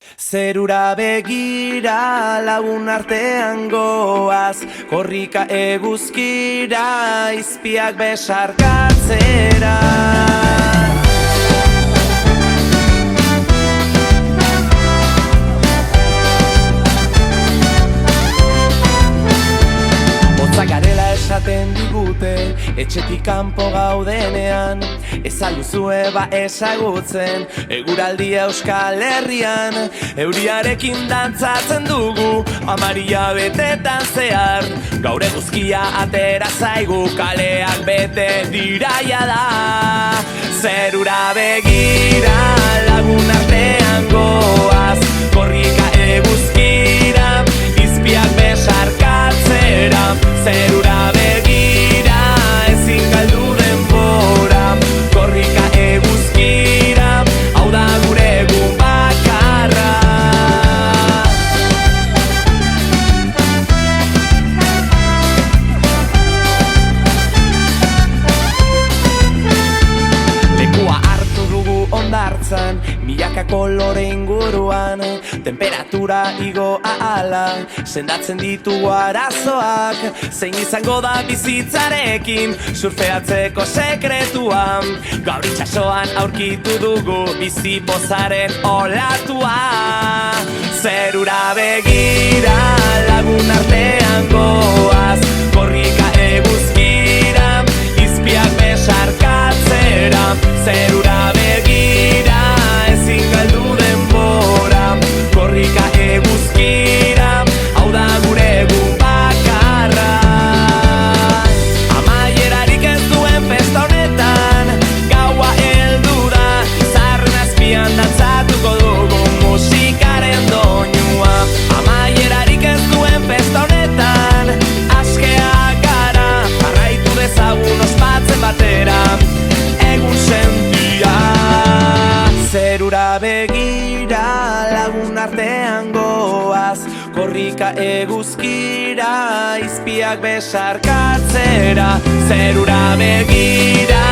Zerura begira lagun artean goaz, korrika eguzkira, izpiak besarkatzera. Hotzak garela esaten digute, etxetik kanpo gaudenean, ez alduzue ba ezagutzen, eguraldi Euskal Herrian, euriarekin dantzatzen dugu, amaria betetan zehar, gaur eguzkia atera zaigu, kaleak bete diraia da. Zerura begira lagun artean goaz, korrika eguzkira, izpiak besarkatzera. Zerura begira ezin galdu denbora, korrika eguzkira, hau da gure egun bakarra. Lekua hartu dugu hondartzan, milaka kolore inguruan, temperatura igo ahala, sendatzen ditugu arazoak, zein izango da bizitzarekin, surfeatzeko sekretua, gaur itxasoan aurkitu dugu bizi pozaren olatua. Zerura begira lagun artean goaz, korrika eguzkira, izpiak besarkatzera. Zerura begira ezin galdu denbora, korrika eguzkira, hau da gure egun bakarra. Amaierarik ez duen festa honetan, gaua heldu da, zarren azpian dantzatuko dugu musikaren doinua. Amaierarik ez duen festa honetan, askeak gara, jarraitu dezagun ospatzen batera, egun sentia. Zerura begira lagun artean goaz, korrika eguzkira, izpiak besarkatzera. Zerura begira